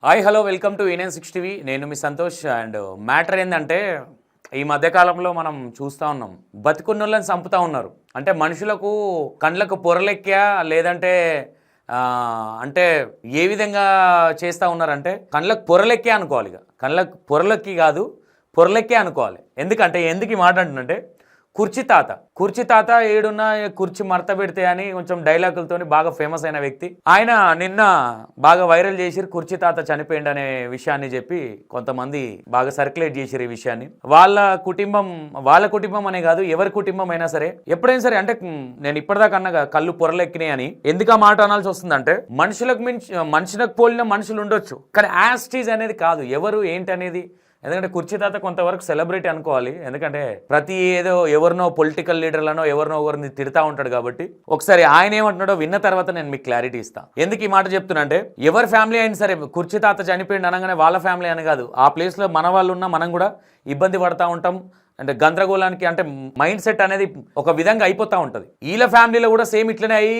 Hi hello welcome to ఈనెన్ 6 TV. నేను మీ సంతోష్. అండ్ మ్యాటర్ ఏంటంటే ఈ మధ్యకాలంలో మనం చూస్తూ ఉన్నాం, బతికున్నోళ్ళని చంపుతూ ఉన్నారు. అంటే మనుషులకు కండ్లకు పొరలెక్కా లేదంటే అంటే ఏ విధంగా చేస్తూ ఉన్నారంటే కళ్ళకు పొరలెక్కే అనుకోవాలి. ఇక కళ్ళకు పొరలెక్కి కాదు, పొరలెక్కే అనుకోవాలి. ఎందుకంటే ఎందుకు ఈ మాట అంటున్నంటే కుర్చీ తాత ఏడున్న కుర్చీ మడత పెడితే అని కొంచెం డైలాగులతో బాగా ఫేమస్ అయిన వ్యక్తి ఆయన. నిన్న బాగా వైరల్ చేసిరు, కుర్చీ తాత చనిపోయిండు అనే విషయాన్ని చెప్పి కొంతమంది బాగా సర్క్యులేట్ చేసిరు ఈ విషయాన్ని. వాళ్ళ కుటుంబం అనే కాదు, ఎవరి కుటుంబం అయినా సరే ఎప్పుడైనా సరే అంటే నేను ఇప్పటిదాకా అన్నగా కళ్ళు పొరలెక్కినాయి అని ఎందుకు ఆ మాట అనాల్సి వస్తుందంటే మనుషులకు పోలిన మనుషులు ఉండొచ్చు, కానీ యాస్టీజ్ అనేది కాదు, ఎవరు ఏంటి అనేది. ఎందుకంటే కుర్చీ తాత కొంతవరకు సెలబ్రిటీ అనుకోవాలి. ఎందుకంటే ప్రతి ఏదో ఎవరినో పొలిటికల్ లీడర్లనో ఎవరిని తిడతా ఉంటాడు. కాబట్టి ఒకసారి ఆయన ఏమంటున్నాడో విన్న తర్వాత నేను మీకు క్లారిటీ ఇస్తాను. ఎందుకు ఈ మాట చెప్తున్నా అంటే ఎవరి ఫ్యామిలీ అయినా సరే కుర్చీ తాత చనిపోయింది అనగానే వాళ్ళ ఫ్యామిలీ అని కాదు, ఆ ప్లేస్లో మన వాళ్ళు ఉన్నా మనం కూడా ఇబ్బంది పడతా ఉంటాం. అంటే గందరగోళానికి అంటే మైండ్ సెట్ అనేది ఒక విధంగా అయిపోతూ ఉంటుంది. వీళ్ళ ఫ్యామిలీలో కూడా సేమ్ ఇట్లనే అయ్యి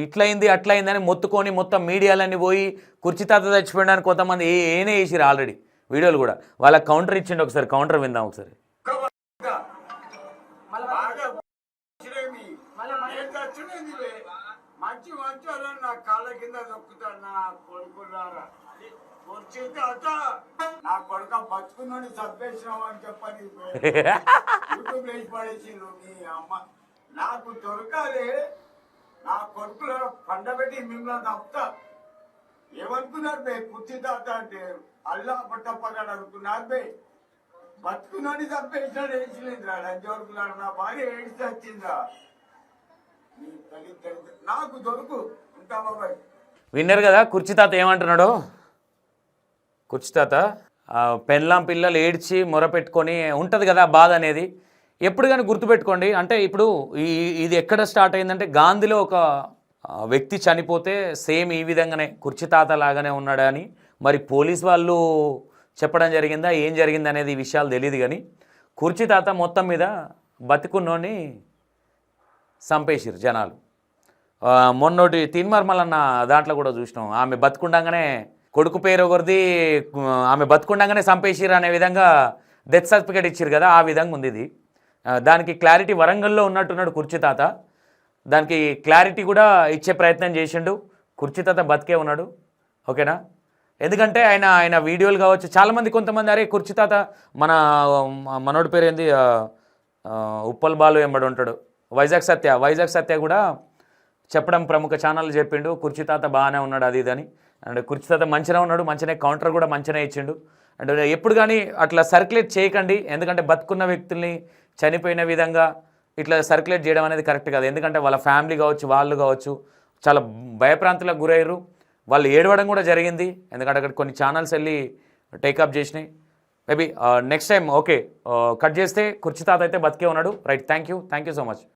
ఇట్లయింది అట్లయింది అని మొత్తుకొని మొత్తం మీడియాలన్నీ పోయి కుర్చీ తాత చచ్చిపోయడానికి కొంతమంది ఏనే వేసిరు ఆల్రెడీ వీడియోలు కూడా. వాళ్ళకి కౌంటర్ ఇచ్చిండు, ఒకసారి కౌంటర్ విందాం ఒకసారి. మంచి మంచి నా కాళ్ళ కింద దొక్కుతాడు నా కొడుకులారా. నా కొడుక బతుకున్నాడు చంపేసినావు అని చెప్పని యూట్యూబ్ వేసి పడేసిండు మీ అమ్మ. నాకు దొరకాలి, నా కొడుకుల పండబెట్టి మిమ్మల్ని తప్పుతా. ఏమనుకున్నారు బే కుర్చీ తాత అంటే అల్లా పట్టప్పగాడు అనుకున్నారు బే. బతుకున్నాడు చంపేసినాడు, వేసిలేదురా లంచోడుకున్నాడు. నా భార్య ఏడిచి వచ్చిందా నీ తల్లి నాకు దొరుకు ఉంటా బాబాయ్. విన్నారు కదా కుర్చీ తాత ఏమంటున్నాడో. కుర్చీ తాత పెళ్ళాం పిల్లలు ఏడ్చి మొరపెట్టుకొని ఉంటుంది కదా బాధ అనేది. ఎప్పుడు కానీ గుర్తుపెట్టుకోండి. అంటే ఇప్పుడు ఇది ఎక్కడ స్టార్ట్ అయిందంటే గాంధీలో ఒక వ్యక్తి చనిపోతే సేమ్ ఈ విధంగానే కుర్చీ తాత లాగానే ఉన్నాడని మరి పోలీస్ వాళ్ళు చెప్పడం జరిగిందా, ఏం జరిగింది అనేది ఈ విషయాలు తెలియదు. కానీ కుర్చీ తాత మొత్తం మీద బతికున్నోని చంపేసిరు జనాలు. మొన్నటి తీన్మార్మలన్న దాంట్లో కూడా చూసినాం, ఆమె బతుకుండగానే కొడుకు పేరు ఒకరిది, ఆమె బతుకుండగానే చంపేసిరు అనే విధంగా డెత్ సర్టిఫికేట్ ఇచ్చారు కదా, ఆ విధంగా ఉంది ఇది. దానికి క్లారిటీ వరంగల్లో ఉన్నట్టున్నాడు కుర్చీ తాత. దానికి క్లారిటీ కూడా ఇచ్చే ప్రయత్నం చేసిండు. కుర్చీ తాత బతికే ఉన్నాడు, ఓకేనా. ఎందుకంటే ఆయన వీడియోలు కావచ్చు, చాలామంది కొంతమంది అరే కుర్చీ తాత మనోడి పేరు ఏంది ఉప్పల్ బాలు ఎంబడి ఉంటాడు, వైజాగ్ సత్య కూడా చెప్పడం ప్రముఖ ఛానల్ చెప్పిండు కుర్చీ తాత బాగానే ఉన్నాడు అది ఇది అని. అండ్ కుర్చీ తాత మంచిగా ఉన్నాడు, మంచిగా కౌంటర్ కూడా మంచిగా ఇచ్చిండు. అండ్ ఎప్పుడు కానీ అట్లా సర్క్యులేట్ చేయకండి. ఎందుకంటే బతుకున్న వ్యక్తుల్ని చనిపోయిన విధంగా ఇట్లా సర్క్యులేట్ చేయడం అనేది కరెక్ట్ కాదు. ఎందుకంటే వాళ్ళ ఫ్యామిలీ కావచ్చు, వాళ్ళు కావచ్చు చాలా భయప్రాంతులకు గురయ్యారు. వాళ్ళు ఏడవడం కూడా జరిగింది. ఎందుకంటే అక్కడ కొన్ని ఛానల్స్ వెళ్ళి టేకప్ చేసినాయి. Maybe next time okay cut చేస్తే కుర్చీ తాత అయితే బతికే ఉన్నాడు. Right, thank you so much.